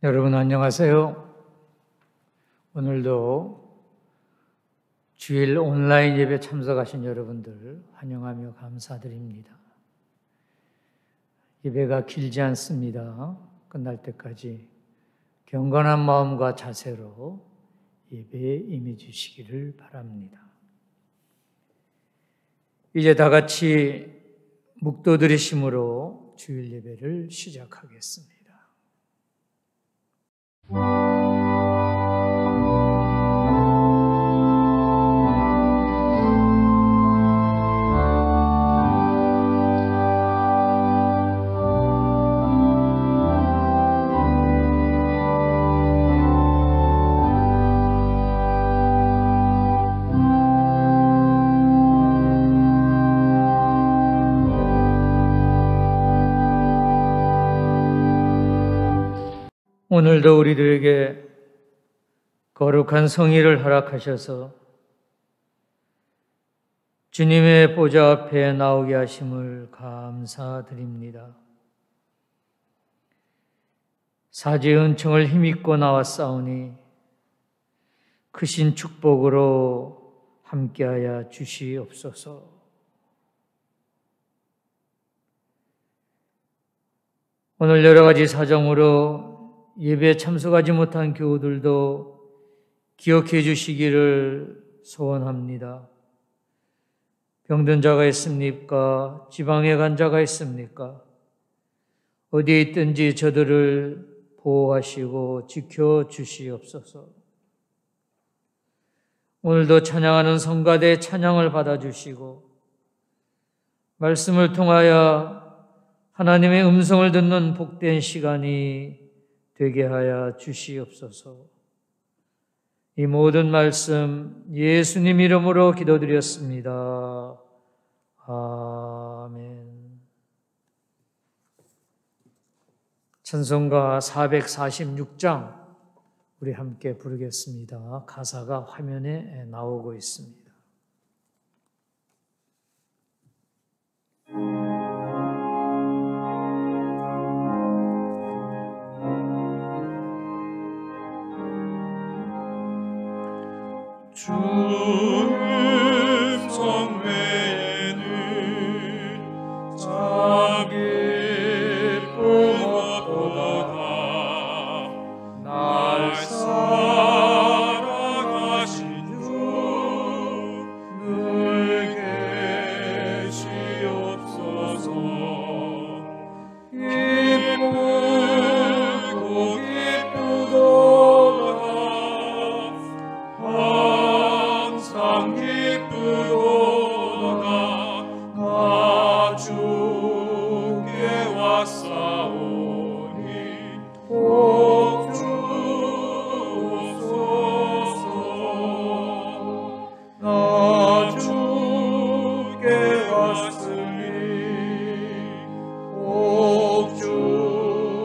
여러분 안녕하세요. 오늘도 주일 온라인 예배 참석하신 여러분들 환영하며 감사드립니다. 예배가 길지 않습니다. 끝날 때까지 경건한 마음과 자세로 예배에 임해 주시기를 바랍니다. 이제 다 같이 묵도드리심으로 주일 예배를 시작하겠습니다. 오늘도 우리들에게 거룩한 성의를 허락하셔서 주님의 보좌 앞에 나오게 하심을 감사드립니다. 사지의 은총을 힘입고 나왔사오니 크신 축복으로 함께하여 주시옵소서. 오늘 여러 가지 사정으로 예배에 참석하지 못한 교우들도 기억해 주시기를 소원합니다. 병든 자가 있습니까? 지방에 간 자가 있습니까? 어디에 있든지 저들을 보호하시고 지켜주시옵소서. 오늘도 찬양하는 성가대 찬양을 받아주시고 말씀을 통하여 하나님의 음성을 듣는 복된 시간이 되게 하여 주시옵소서. 이 모든 말씀 예수님 이름으로 기도드렸습니다. 아멘. 찬송가 446장 우리 함께 부르겠습니다. 가사가 화면에 나오고 있습니다. 주 음성 외에는 자기 품 없도다. 날 사랑하신 주 늘 계시옵소서. 기쁘고 기쁘도다. 항상 기쁘도다. 나 주께 왔사오니 복 주옵소서. 나 주께 왔으니 복 주옵소서.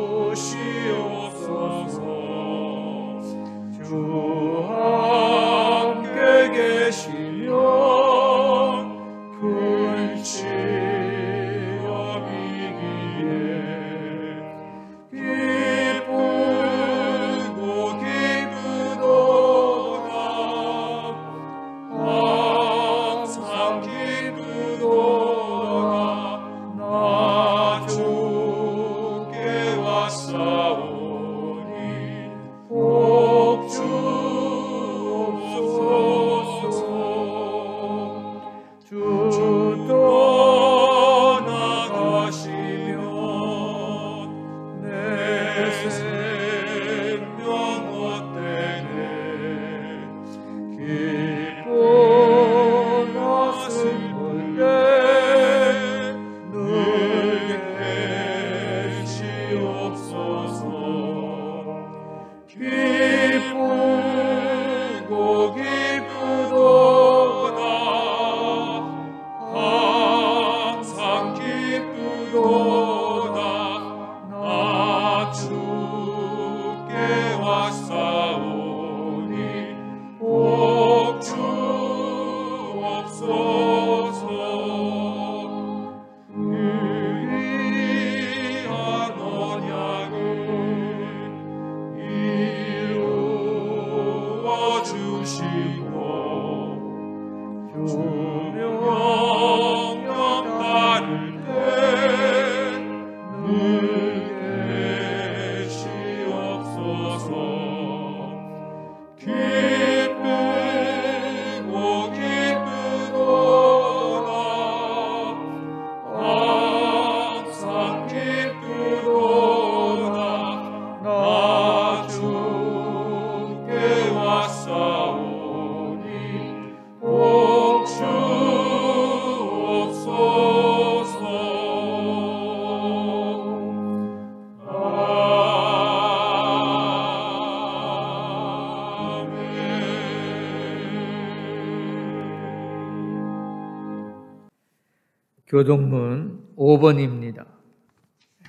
교동문 5번입니다.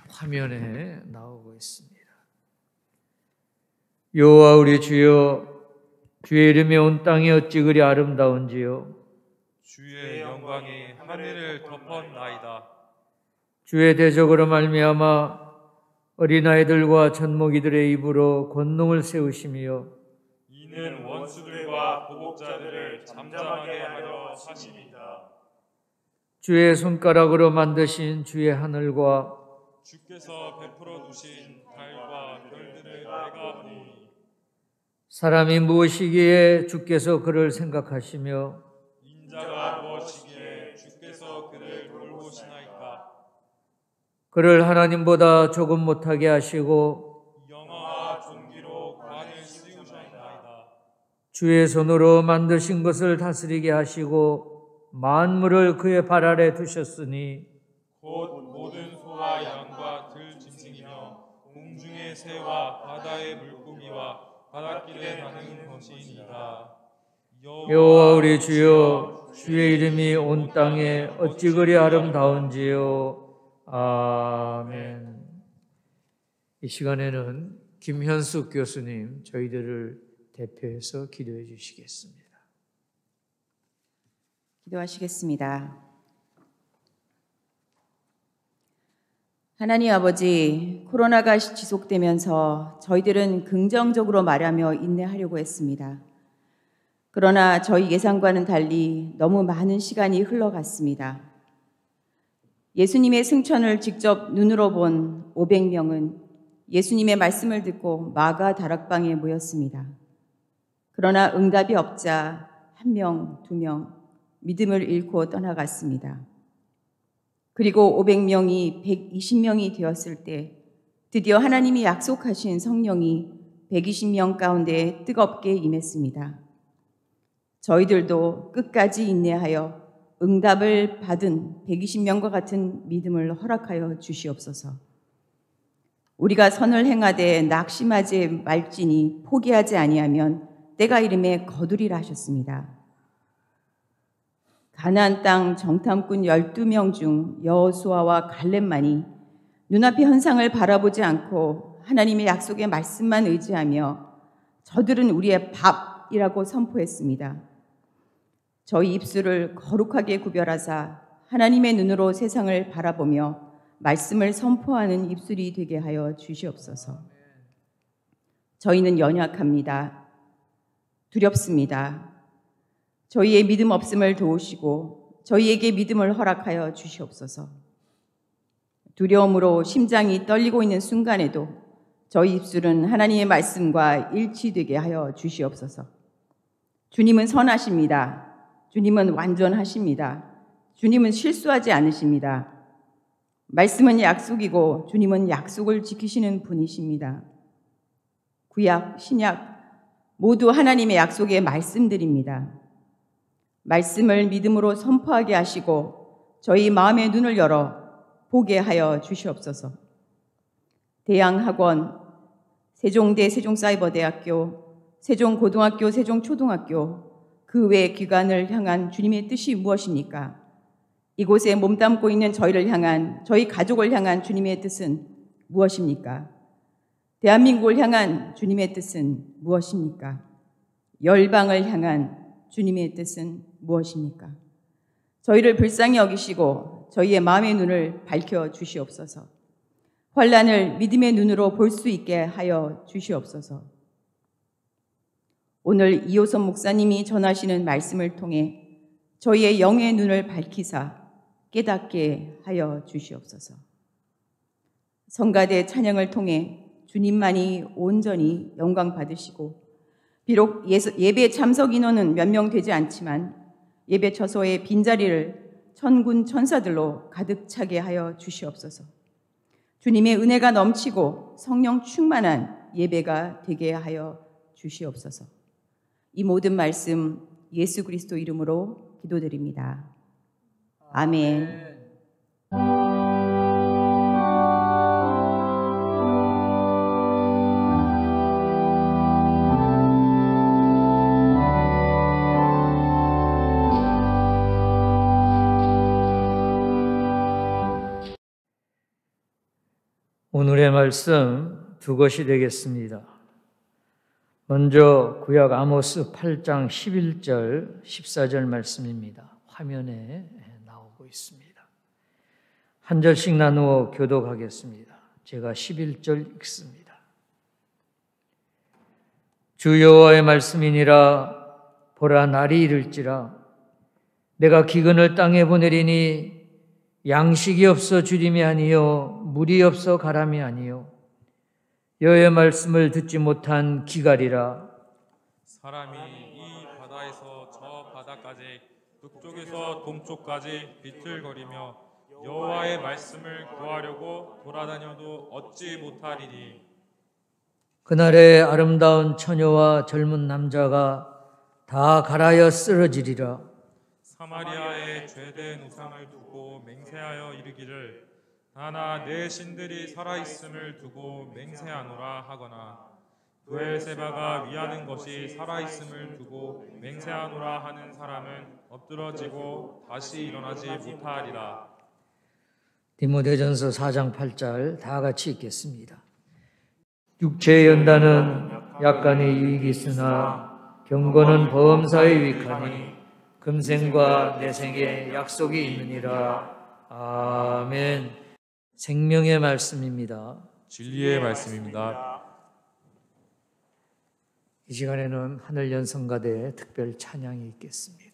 화면에 나오고 있습니다. 여호와 우리 주여, 주의 이름이 온 땅에 어찌 그리 아름다운지요. 주의 영광이 하늘을 덮었나이다. 주의 대적으로 말미암아 어린아이들과 젖먹이들의 입으로 권능을 세우시며 이는 원수들과 보복자들을 잠잠하게 하려 하심이다. 주의 손가락으로 만드신 주의 하늘과 주께서 베풀어 두신 달과 별들을 내가 보니 사람이 무엇이기에 주께서 그를 생각하시며 인자가 무엇이기에 주께서 그를 돌보시나이까. 그를 하나님보다 조금 못하게 하시고 영화와 존귀로 관을 씌우셨나이다. 주의 손으로 만드신 것을 다스리게 하시고 만물을 그의 발 아래 두셨으니 곧 모든 소와 양과 들 짐승이며 공중의 새와 바다의 물고기와 바닷길에 나는 것이니이다. 여호와 우리 주여, 주의 이름이 온 땅에 어찌 그리 아름다운지요. 아멘. 이 시간에는 김현숙 교수님 저희들을 대표해서 기도해 주시겠습니다. 기도하시겠습니다. 하나님 아버지, 코로나가 지속되면서 저희들은 긍정적으로 말하며 인내하려고 했습니다. 그러나 저희 예상과는 달리 너무 많은 시간이 흘러갔습니다. 예수님의 승천을 직접 눈으로 본 500명은 예수님의 말씀을 듣고 마가 다락방에 모였습니다. 그러나 응답이 없자 1명, 2명 믿음을 잃고 떠나갔습니다. 그리고 500명이 120명이 되었을 때 드디어 하나님이 약속하신 성령이 120명 가운데 뜨겁게 임했습니다. 저희들도 끝까지 인내하여 응답을 받은 120명과 같은 믿음을 허락하여 주시옵소서. 우리가 선을 행하되 낙심하지 말지니 포기하지 아니하면 때가 이름에 거두리라 하셨습니다. 가나안 땅 정탐꾼 12명 중 여호수아와 갈렙만이 눈앞의 현상을 바라보지 않고 하나님의 약속의 말씀만 의지하며 저들은 우리의 밥이라고 선포했습니다. 저희 입술을 거룩하게 구별하사 하나님의 눈으로 세상을 바라보며 말씀을 선포하는 입술이 되게 하여 주시옵소서. 저희는 연약합니다. 두렵습니다. 저희의 믿음 없음을 도우시고 저희에게 믿음을 허락하여 주시옵소서. 두려움으로 심장이 떨리고 있는 순간에도 저희 입술은 하나님의 말씀과 일치되게 하여 주시옵소서. 주님은 선하십니다. 주님은 완전하십니다. 주님은 실수하지 않으십니다. 말씀은 약속이고 주님은 약속을 지키시는 분이십니다. 구약, 신약 모두 하나님의 약속의 말씀들입니다. 말씀을 믿음으로 선포하게 하시고 저희 마음의 눈을 열어 보게 하여 주시옵소서. 대양학원, 세종대, 세종사이버대학교, 세종고등학교, 세종초등학교 그 외 기관을 향한 주님의 뜻이 무엇입니까? 이곳에 몸담고 있는 저희를 향한, 저희 가족을 향한 주님의 뜻은 무엇입니까? 대한민국을 향한 주님의 뜻은 무엇입니까? 열방을 향한 주님의 뜻은 무엇입니까? 저희를 불쌍히 여기시고 저희의 마음의 눈을 밝혀 주시옵소서. 환난을 믿음의 눈으로 볼 수 있게 하여 주시옵소서. 오늘 이호선 목사님이 전하시는 말씀을 통해 저희의 영의 눈을 밝히사 깨닫게 하여 주시옵소서. 성가대 찬양을 통해 주님만이 온전히 영광 받으시고 비록 예배 참석 인원은 몇 명 되지 않지만 예배 처소의 빈자리를 천군 천사들로 가득 차게 하여 주시옵소서. 주님의 은혜가 넘치고 성령 충만한 예배가 되게 하여 주시옵소서. 이 모든 말씀 예수 그리스도 이름으로 기도드립니다. 아멘. 오늘의 말씀 두 것이 되겠습니다. 먼저 구약 아모스 8장 11절, 14절 말씀입니다. 화면에 나오고 있습니다. 한 절씩 나누어 교독하겠습니다. 제가 11절 읽습니다. 주 여호와의 말씀이니라. 보라, 날이 이를지라. 내가 기근을 땅에 보내리니 양식이 없어 주림이 아니요 물이 없어 가람이 아니요 여호와의 말씀을 듣지 못한 기갈이라. 사람이 이 바다에서 저 바다까지 북쪽에서 동쪽까지 비틀거리며 여호와의 말씀을 구하려고 돌아다녀도 얻지 못하리니 그날에 아름다운 처녀와 젊은 남자가 다 갈아여 쓰러지리라. 사마리아에 죄된 우상을 두고 맹세하여 이르기를 나나 내 신들이 살아있음을 두고 맹세하노라 하거나 브엘세바가 위하는 것이 살아있음을 두고 맹세하노라 하는 사람은 엎드러지고 다시 일어나지 못하리라. 디모데전서 4장 8절 다 같이 읽겠습니다. 육체의 연단은 약간의 유익이 있으나 경건은 범사에 유익하니 금생과 내생에 약속이 있느니라. 아멘. 생명의 말씀입니다. 진리의 말씀입니다. 이 시간에는 하늘 연성가대의 특별 찬양이 있겠습니다.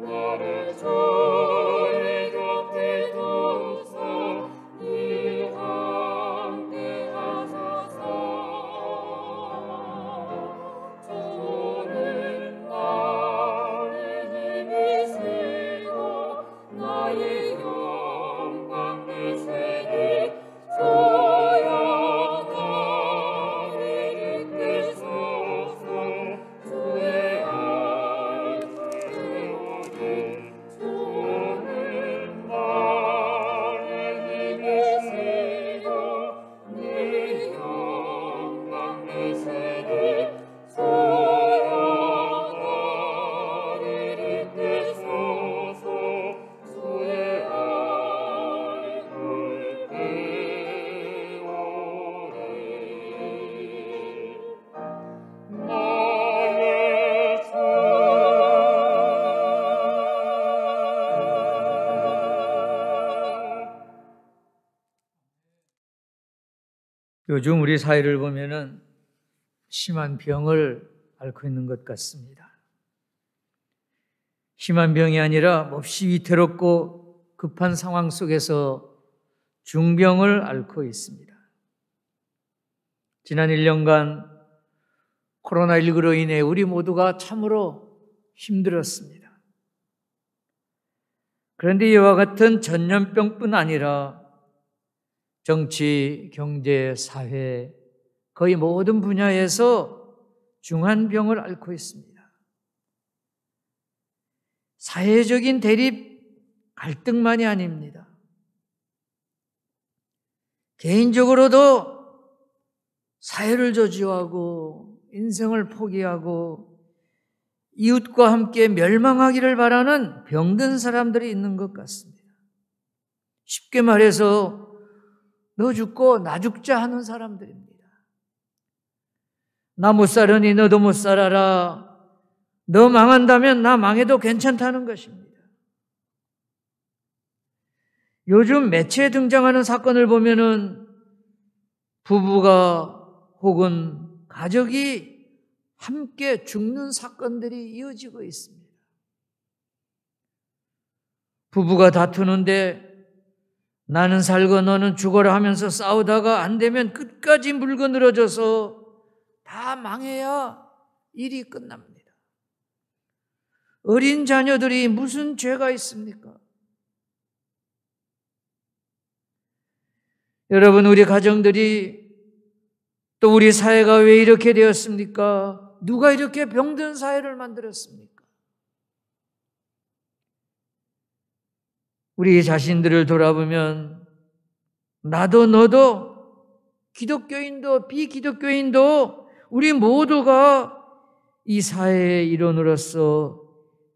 나를 저에게 요즘 우리 사회를 보면은 심한 병을 앓고 있는 것 같습니다. 심한 병이 아니라 몹시 위태롭고 급한 상황 속에서 중병을 앓고 있습니다. 지난 1년간 코로나19로 인해 우리 모두가 참으로 힘들었습니다. 그런데 이와 같은 전염병뿐 아니라 정치, 경제, 사회 거의 모든 분야에서 중한 병을 앓고 있습니다. 사회적인 대립, 갈등만이 아닙니다. 개인적으로도 사회를 저주하고 인생을 포기하고 이웃과 함께 멸망하기를 바라는 병든 사람들이 있는 것 같습니다. 쉽게 말해서 너 죽고 나 죽자 하는 사람들입니다. 나 못 살으니 너도 못 살아라. 너 망한다면 나 망해도 괜찮다는 것입니다. 요즘 매체에 등장하는 사건을 보면은 부부가 혹은 가족이 함께 죽는 사건들이 이어지고 있습니다. 부부가 다투는데 나는 살고 너는 죽어라 하면서 싸우다가 안 되면 끝까지 물고 늘어져서 다 망해야 일이 끝납니다. 어린 자녀들이 무슨 죄가 있습니까? 여러분, 우리 가정들이 또 우리 사회가 왜 이렇게 되었습니까? 누가 이렇게 병든 사회를 만들었습니까? 우리 자신들을 돌아보면 나도 너도 기독교인도 비기독교인도 우리 모두가 이 사회의 일원으로서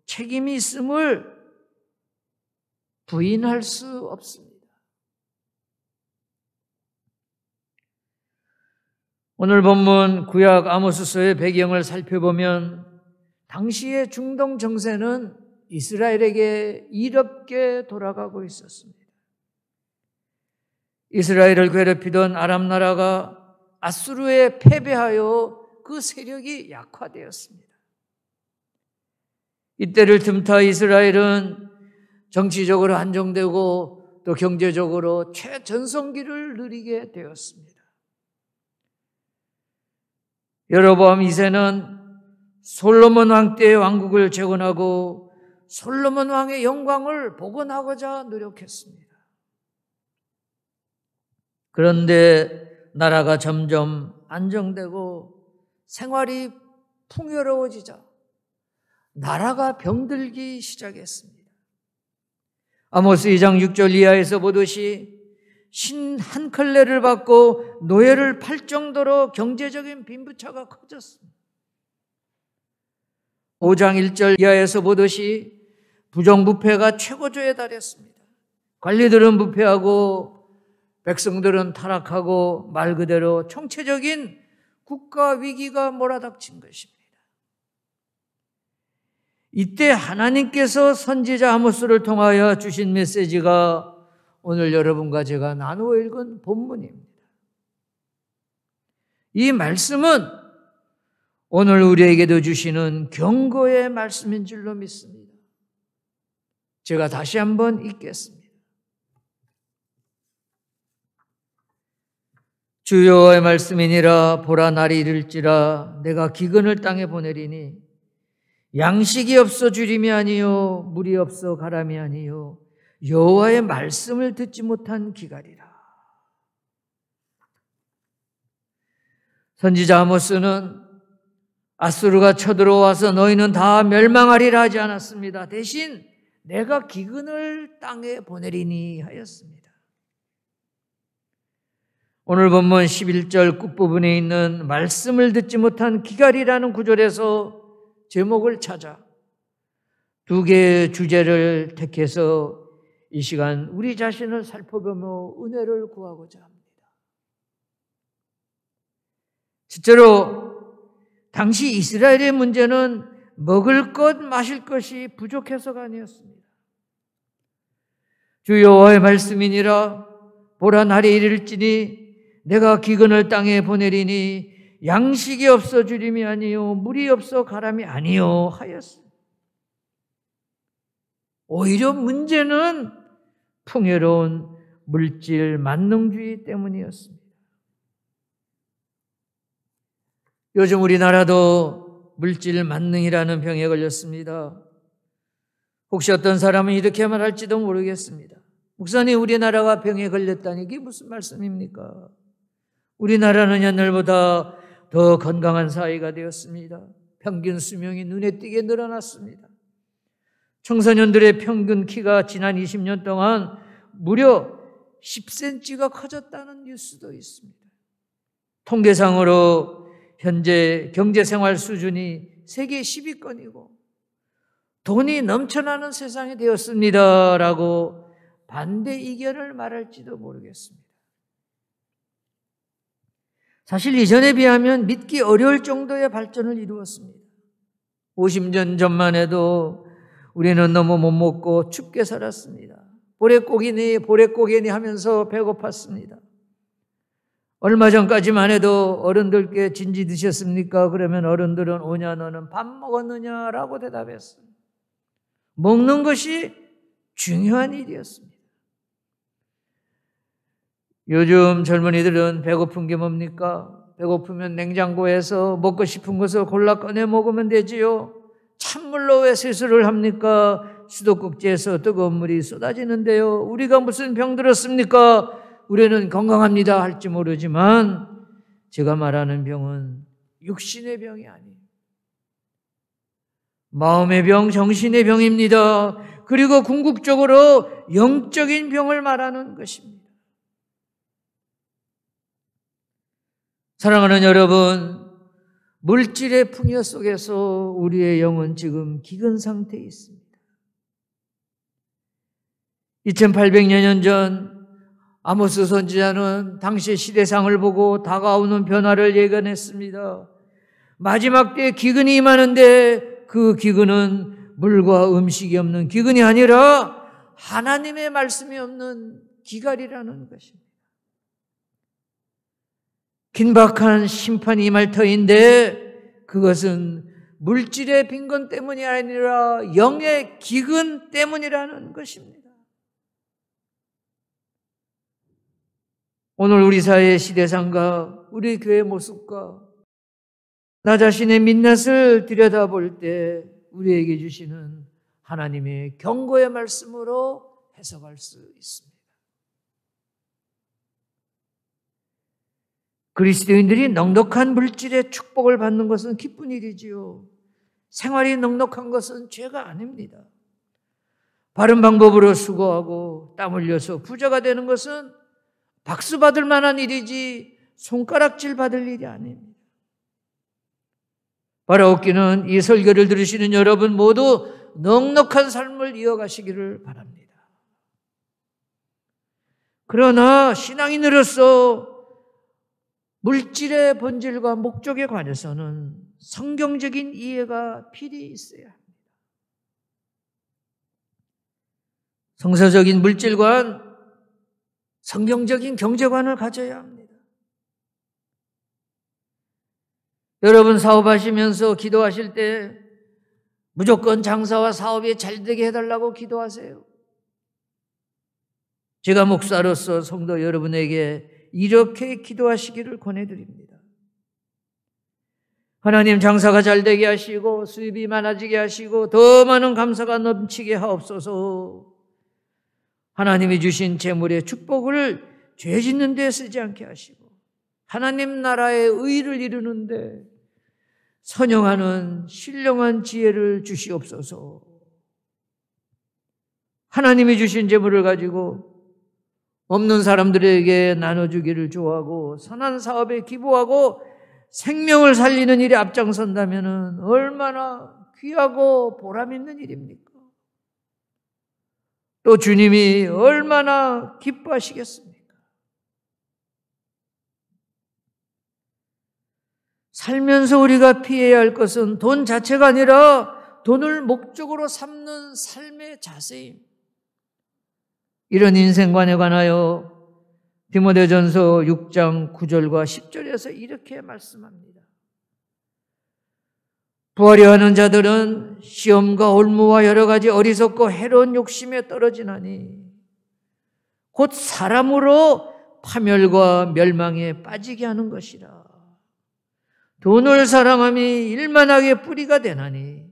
책임이 있음을 부인할 수 없습니다. 오늘 본문 구약 아모스서의 배경을 살펴보면 당시의 중동 정세는 이스라엘에게 이롭게 돌아가고 있었습니다. 이스라엘을 괴롭히던 아람 나라가 아수르에 패배하여 그 세력이 약화되었습니다. 이때를 틈타 이스라엘은 정치적으로 안정되고 또 경제적으로 최전성기를 누리게 되었습니다. 여로보암 2세는 솔로몬 왕 때의 왕국을 재건하고 솔로몬 왕의 영광을 복원하고자 노력했습니다. 그런데 나라가 점점 안정되고 생활이 풍요로워지자 나라가 병들기 시작했습니다. 아모스 2장 6절 이하에서 보듯이 신 한 컬레를 받고 노예를 팔 정도로 경제적인 빈부차가 커졌습니다. 5장 1절 이하에서 보듯이 부정부패가 최고조에 달했습니다. 관리들은 부패하고 백성들은 타락하고 말 그대로 총체적인 국가 위기가 몰아닥친 것입니다. 이때 하나님께서 선지자 아모스를 통하여 주신 메시지가 오늘 여러분과 제가 나누어 읽은 본문입니다. 이 말씀은 오늘 우리에게도 주시는 경고의 말씀인 줄로 믿습니다. 제가 다시 한번 읽겠습니다. 주 여호와의 말씀이니라. 보라, 날이 이를지라. 내가 기근을 땅에 보내리니 양식이 없어 주림이 아니요 물이 없어 가람이 아니요 여호와의 말씀을 듣지 못한 기갈이라. 선지자 아모스는 아수르가 쳐들어와서 너희는 다 멸망하리라 하지 않았습니다. 대신 내가 기근을 땅에 보내리니 하였습니다. 오늘 본문 11절 끝부분에 있는 말씀을 듣지 못한 기갈이라는 구절에서 제목을 찾아 두 개의 주제를 택해서 이 시간 우리 자신을 살펴보며 은혜를 구하고자 합니다. 실제로 당시 이스라엘의 문제는 먹을 것, 마실 것이 부족해서가 아니었습니다. 주 여호와의 말씀이니라. 보라, 날이 이를지니 내가 기근을 땅에 보내리니 양식이 없어 주림이 아니요 물이 없어 가람이 아니요 하였습니다. 오히려 문제는 풍요로운 물질 만능주의 때문이었습니다. 요즘 우리나라도 물질 만능이라는 병에 걸렸습니다. 혹시 어떤 사람은 이렇게 말할지도 모르겠습니다. 목사님, 우리나라가 병에 걸렸다니 이게 무슨 말씀입니까? 우리나라는 옛날보다 더 건강한 사회가 되었습니다. 평균 수명이 눈에 띄게 늘어났습니다. 청소년들의 평균 키가 지난 20년 동안 무려 10cm가 커졌다는 뉴스도 있습니다. 통계상으로 현재 경제생활 수준이 세계 10위권이고 돈이 넘쳐나는 세상이 되었습니다라고 반대 이견을 말할지도 모르겠습니다. 사실 이전에 비하면 믿기 어려울 정도의 발전을 이루었습니다. 50년 전만 해도 우리는 너무 못 먹고 춥게 살았습니다. 보릿고기니 하면서 배고팠습니다. 얼마 전까지만 해도 어른들께 진지 드셨습니까? 그러면 어른들은 오냐 너는 밥 먹었느냐라고 대답했습니다. 먹는 것이 중요한 일이었습니다. 요즘 젊은이들은 배고픈 게 뭡니까? 배고프면 냉장고에서 먹고 싶은 것을 골라 꺼내 먹으면 되지요. 찬물로 왜 세수를 합니까? 수도꼭지에서 뜨거운 물이 쏟아지는데요. 우리가 무슨 병 들었습니까? 우리는 건강합니다 할지 모르지만 제가 말하는 병은 육신의 병이 아니에요. 마음의 병, 정신의 병입니다. 그리고 궁극적으로 영적인 병을 말하는 것입니다. 사랑하는 여러분, 물질의 풍요 속에서 우리의 영은 지금 기근 상태에 있습니다. 2800년 전 아모스 선지자는 당시 시대상을 보고 다가오는 변화를 예견했습니다. 마지막 때에 기근이 임하는데 그 기근은 물과 음식이 없는 기근이 아니라 하나님의 말씀이 없는 기갈이라는 것입니다. 긴박한 심판이 임할 터인데 그것은 물질의 빈곤 때문이 아니라 영의 기근 때문이라는 것입니다. 오늘 우리 사회의 시대상과 우리 교회 모습과 나 자신의 민낯을 들여다볼 때 우리에게 주시는 하나님의 경고의 말씀으로 해석할 수 있습니다. 그리스도인들이 넉넉한 물질의 축복을 받는 것은 기쁜 일이지요. 생활이 넉넉한 것은 죄가 아닙니다. 바른 방법으로 수고하고 땀 흘려서 부자가 되는 것은 박수 받을 만한 일이지 손가락질 받을 일이 아닙니다. 바라옵기는 이 설교를 들으시는 여러분 모두 넉넉한 삶을 이어가시기를 바랍니다. 그러나 신앙인으로서 물질의 본질과 목적에 관해서는 성경적인 이해가 필히 있어야 합니다. 성서적인 물질관, 성경적인 경제관을 가져야 합니다. 여러분 사업하시면서 기도하실 때 무조건 장사와 사업이 잘 되게 해달라고 기도하세요. 제가 목사로서 성도 여러분에게 이렇게 기도하시기를 권해드립니다. 하나님, 장사가 잘 되게 하시고 수입이 많아지게 하시고 더 많은 감사가 넘치게 하옵소서. 하나님이 주신 재물의 축복을 죄 짓는 데 쓰지 않게 하시고 하나님 나라의 의를 이루는데 선영하는 신령한 지혜를 주시옵소서. 하나님이 주신 재물을 가지고 없는 사람들에게 나눠주기를 좋아하고 선한 사업에 기부하고 생명을 살리는 일에 앞장선다면 얼마나 귀하고 보람 있는 일입니까? 또 주님이 얼마나 기뻐하시겠습니까? 살면서 우리가 피해야 할 것은 돈 자체가 아니라 돈을 목적으로 삼는 삶의 자세입니다. 이런 인생관에 관하여 디모데전서 6장 9절과 10절에서 이렇게 말씀합니다. 부하려 하는 자들은 시험과 올무와 여러 가지 어리석고 해로운 욕심에 떨어지나니 곧 사람으로 파멸과 멸망에 빠지게 하는 것이라. 돈을 사랑함이 일만하게 뿌리가 되나니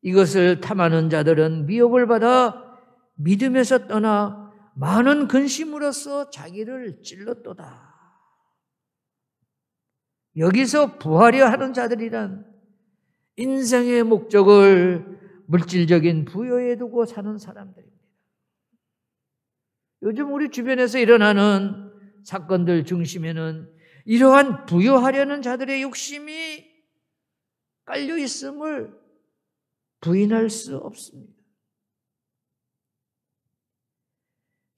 이것을 탐하는 자들은 미혹을 받아 믿음에서 떠나 많은 근심으로써 자기를 찔렀도다. 여기서 부하려 하는 자들이란 인생의 목적을 물질적인 부여에 두고 사는 사람들입니다. 요즘 우리 주변에서 일어나는 사건들 중심에는 이러한 부여하려는 자들의 욕심이 깔려 있음을 부인할 수 없습니다.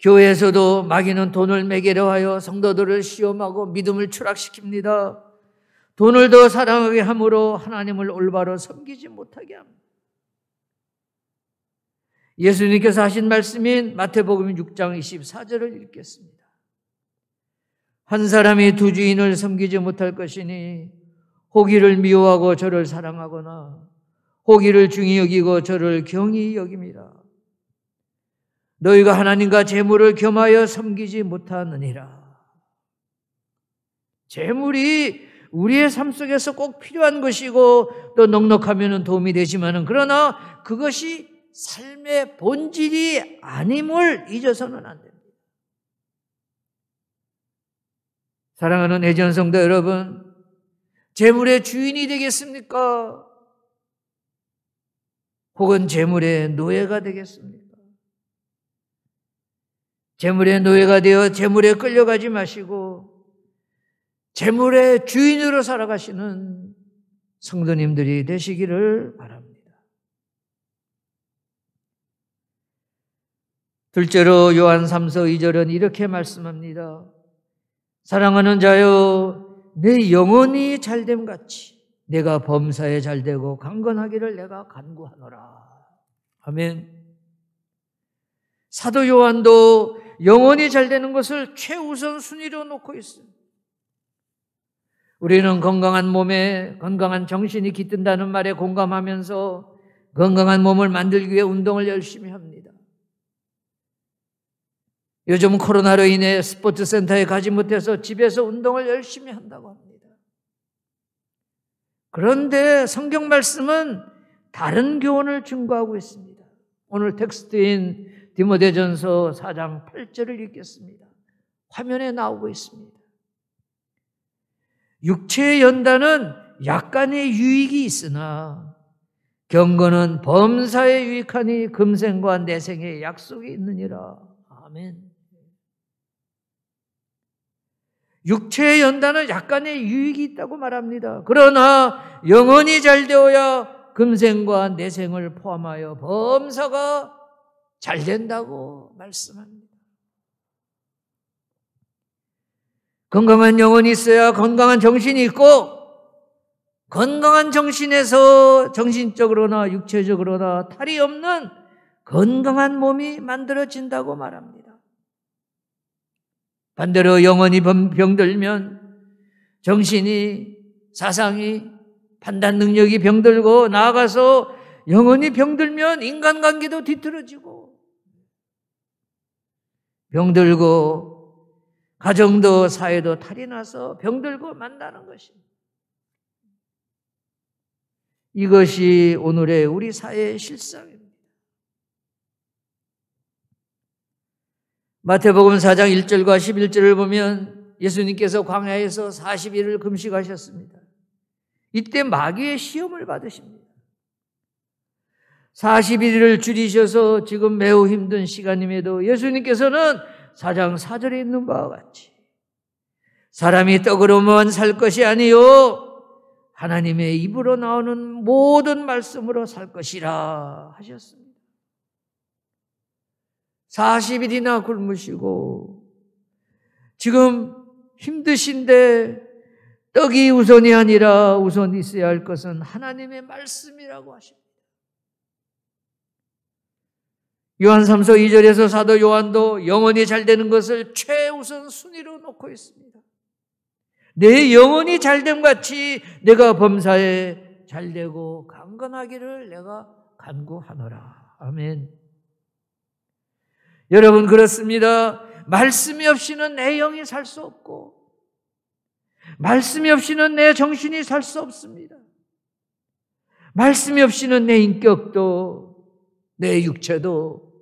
교회에서도 마귀는 돈을 매개로 하여 성도들을 시험하고 믿음을 추락시킵니다. 돈을 더 사랑하게 함으로 하나님을 올바로 섬기지 못하게 합니다. 예수님께서 하신 말씀인 마태복음 6장 24절을 읽겠습니다. 한 사람이 두 주인을 섬기지 못할 것이니 호기를 미워하고 저를 사랑하거나 호기를 중히 여기고 저를 경히 여김이라. 너희가 하나님과 재물을 겸하여 섬기지 못하느니라. 재물이 우리의 삶 속에서 꼭 필요한 것이고 또 넉넉하면 도움이 되지만은 그러나 그것이 삶의 본질이 아님을 잊어서는 안 됩니다. 사랑하는 애전성도 여러분, 재물의 주인이 되겠습니까? 혹은 재물의 노예가 되겠습니까? 재물의 노예가 되어 재물에 끌려가지 마시고 재물의 주인으로 살아가시는 성도님들이 되시기를 바랍니다. 둘째로 요한 3서 2절은 이렇게 말씀합니다. 사랑하는 자여, 내 영혼이 잘됨 같이 내가 범사에 잘되고 강건하기를 내가 간구하노라. 아멘. 사도 요한도 영혼이 잘되는 것을 최우선 순위로 놓고 있습니다. 우리는 건강한 몸에 건강한 정신이 깃든다는 말에 공감하면서 건강한 몸을 만들기 위해 운동을 열심히 합니다. 요즘 코로나로 인해 스포츠센터에 가지 못해서 집에서 운동을 열심히 한다고 합니다. 그런데 성경 말씀은 다른 교훈을 증거하고 있습니다. 오늘 텍스트인 디모데전서 4장 8절을 읽겠습니다. 화면에 나오고 있습니다. 육체의 연단은 약간의 유익이 있으나 경건은 범사에 유익하니 금생과 내생의 약속이 있느니라. 아멘. 육체의 연단은 약간의 유익이 있다고 말합니다. 그러나 영혼이 잘 되어야 금생과 내생을 포함하여 범사가 잘 된다고 말씀합니다. 건강한 영혼이 있어야 건강한 정신이 있고 건강한 정신에서 정신적으로나 육체적으로나 탈이 없는 건강한 몸이 만들어진다고 말합니다. 반대로 영혼이 병들면 정신이, 사상이, 판단 능력이 병들고 나아가서 영혼이 병들면 인간관계도 뒤틀어지고 병들고 가정도 사회도 탈이 나서 병들고 만나는 것입니다. 이것이 오늘의 우리 사회의 실상입니다. 마태복음 4장 1절과 11절을 보면 예수님께서 광야에서 40일을 금식하셨습니다. 이때 마귀의 시험을 받으십니다. 41일을 줄이셔서 지금 매우 힘든 시간임에도 예수님께서는 4장 4절에 있는 바와 같이 사람이 떡으로만 살 것이 아니요 하나님의 입으로 나오는 모든 말씀으로 살 것이라 하셨습니다. 40일이나 굶으시고 지금 힘드신데 떡이 우선이 아니라 우선 있어야 할 것은 하나님의 말씀이라고 하십니다. 요한 3서 2절에서 사도 요한도 영혼이 잘 되는 것을 최우선 순위로 놓고 있습니다. 내 영혼이 잘됨 같이 내가 범사에 잘되고 강건하기를 내가 간구하노라. 아멘. 여러분, 그렇습니다. 말씀이 없이는 내 영이 살 수 없고, 말씀이 없이는 내 정신이 살 수 없습니다. 말씀이 없이는 내 인격도, 내 육체도,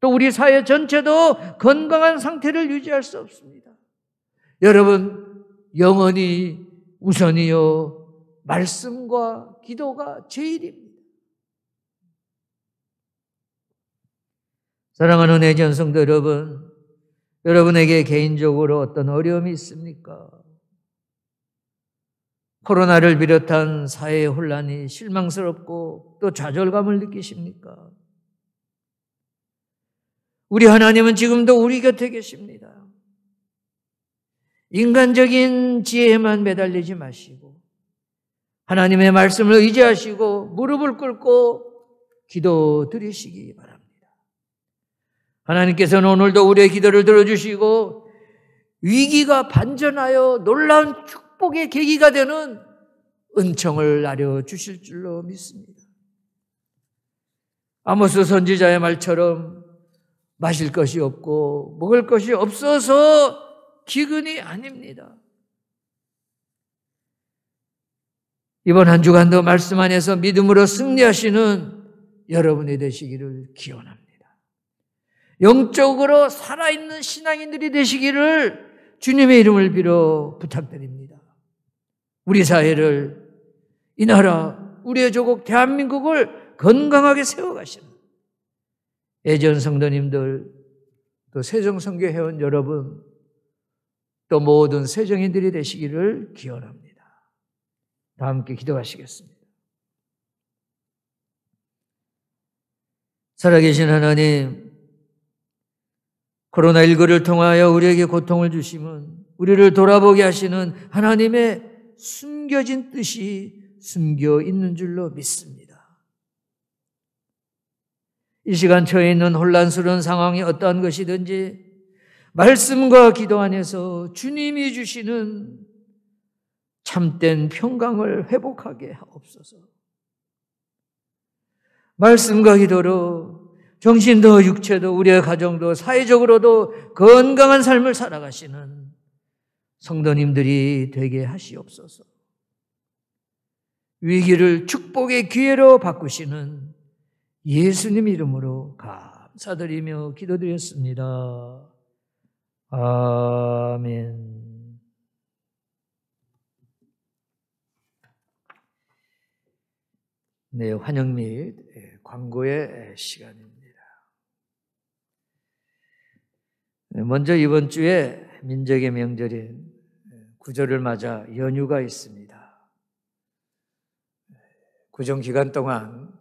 또 우리 사회 전체도 건강한 상태를 유지할 수 없습니다. 여러분, 영원히 우선이요, 말씀과 기도가 제일입니다. 사랑하는 애전 성도 여러분, 여러분에게 개인적으로 어떤 어려움이 있습니까? 코로나를 비롯한 사회의 혼란이 실망스럽고 또 좌절감을 느끼십니까? 우리 하나님은 지금도 우리 곁에 계십니다. 인간적인 지혜에만 매달리지 마시고 하나님의 말씀을 의지하시고 무릎을 꿇고 기도 드리시기 바랍니다. 하나님께서는 오늘도 우리의 기도를 들어주시고 위기가 반전하여 놀라운 축복의 계기가 되는 은총을 나려주실 줄로 믿습니다. 아모스 선지자의 말처럼 마실 것이 없고 먹을 것이 없어서 기근이 아닙니다. 이번 한 주간도 말씀 안에서 믿음으로 승리하시는 여러분이 되시기를 기원합니다. 영적으로 살아있는 신앙인들이 되시기를 주님의 이름을 빌어 부탁드립니다. 우리 사회를, 이 나라, 우리의 조국 대한민국을 건강하게 세워가시는 애전 성도님들, 또 세종선교 회원 여러분, 또 모든 세정인들이 되시기를 기원합니다. 다 함께 기도하시겠습니다. 살아계신 하나님, 코로나19를 통하여 우리에게 고통을 주심은 우리를 돌아보게 하시는 하나님의 숨겨진 뜻이 숨겨 있는 줄로 믿습니다. 이 시간 처해 있는 혼란스러운 상황이 어떠한 것이든지 말씀과 기도 안에서 주님이 주시는 참된 평강을 회복하게 하옵소서. 말씀과 기도로 정신도 육체도 우리의 가정도 사회적으로도 건강한 삶을 살아가시는 성도님들이 되게 하시옵소서. 위기를 축복의 기회로 바꾸시는 예수님 이름으로 감사드리며 기도드렸습니다. 아멘. 네, 환영 및 광고의 시간입니다. 먼저 이번 주에 민족의 명절인 구절을 맞아 연휴가 있습니다. 구정 기간 동안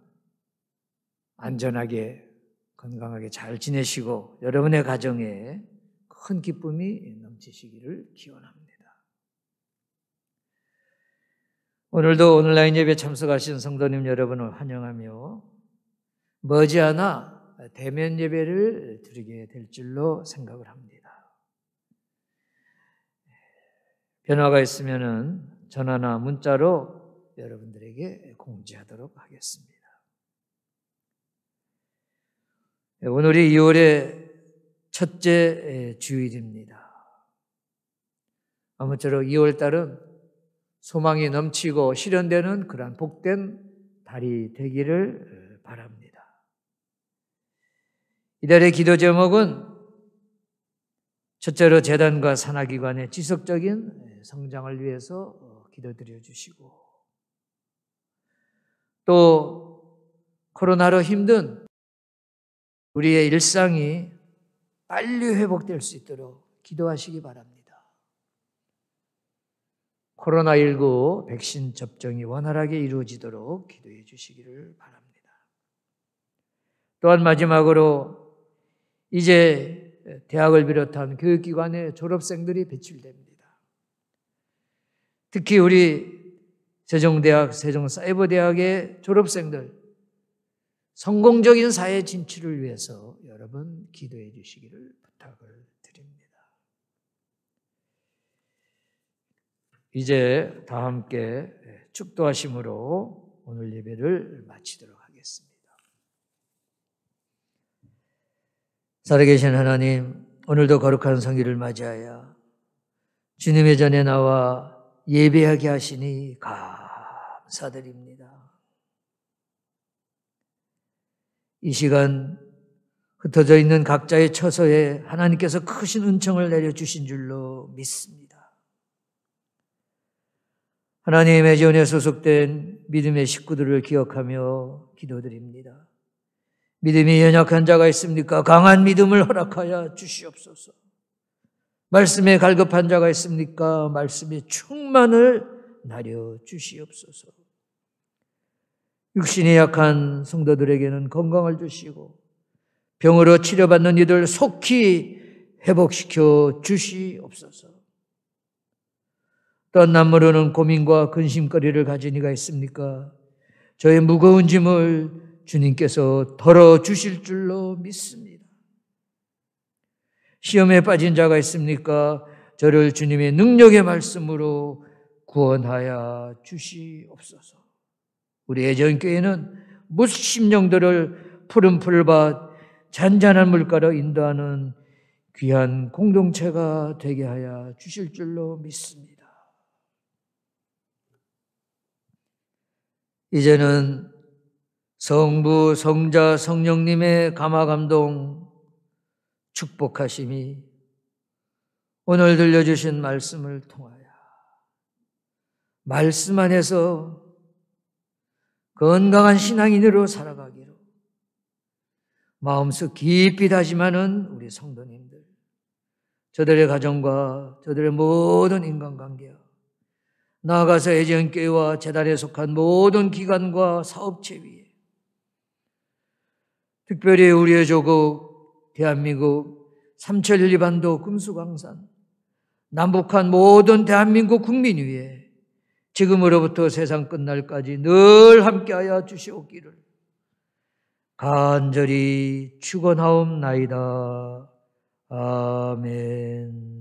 안전하게 건강하게 잘 지내시고 여러분의 가정에 큰 기쁨이 넘치시기를 기원합니다. 오늘도 온라인 예배 참석하신 성도님 여러분을 환영하며 머지않아 대면 예배를 드리게 될 줄로 생각을 합니다. 변화가 있으면 전화나 문자로 여러분들에게 공지하도록 하겠습니다. 오늘이 2월의 첫째 주일입니다. 아무쪼록 2월달은 소망이 넘치고 실현되는 그러한 복된 달이 되기를 바랍니다. 이달의 기도 제목은 첫째로 재단과 산하기관의 지속적인 성장을 위해서 기도드려 주시고, 또 코로나로 힘든 우리의 일상이 빨리 회복될 수 있도록 기도하시기 바랍니다. 코로나19 백신 접종이 원활하게 이루어지도록 기도해 주시기를 바랍니다. 또한 마지막으로 이제 대학을 비롯한 교육기관의 졸업생들이 배출됩니다. 특히 우리 세종대학, 세종사이버대학의 졸업생들, 성공적인 사회 진출을 위해서 여러분 기도해 주시기를 부탁을 드립니다. 이제 다 함께 축도하심으로 오늘 예배를 마치도록 하겠습니다. 살아계신 하나님, 오늘도 거룩한 성일을 맞이하여 주님의 전에 나와 예배하게 하시니 감사드립니다. 이 시간 흩어져 있는 각자의 처소에 하나님께서 크신 은총을 내려주신 줄로 믿습니다. 하나님의 지원에 소속된 믿음의 식구들을 기억하며 기도드립니다. 믿음이 연약한 자가 있습니까? 강한 믿음을 허락하여 주시옵소서. 말씀에 갈급한 자가 있습니까? 말씀의 충만을 나려 주시옵소서. 육신이 약한 성도들에게는 건강을 주시고 병으로 치료받는 이들 속히 회복시켜 주시옵소서. 또한 남모르는 고민과 근심거리를 가진 이가 있습니까? 저의 무거운 짐을 주님께서 덜어주실 줄로 믿습니다. 시험에 빠진 자가 있습니까? 저를 주님의 능력의 말씀으로 구원하여 주시옵소서. 우리 애전교회는 무심령들을 푸른 풀밭 잔잔한 물가로 인도하는 귀한 공동체가 되게 하여 주실 줄로 믿습니다. 이제는 성부, 성자, 성령님의 감화감동, 축복하심이 오늘 들려주신 말씀을 통하여 말씀 안에서 건강한 신앙인으로 살아가기로 마음속 깊이 다짐하는 우리 성도님들, 저들의 가정과 저들의 모든 인간관계와 나아가서 애전교회와 재단에 속한 모든 기관과 사업체 위에 특별히 우리의 조국 대한민국 삼천리반도 금수강산 남북한 모든 대한민국 국민 위에 지금으로부터 세상 끝날까지 늘 함께하여 주시옵기를 간절히 축원하옵나이다. 아멘.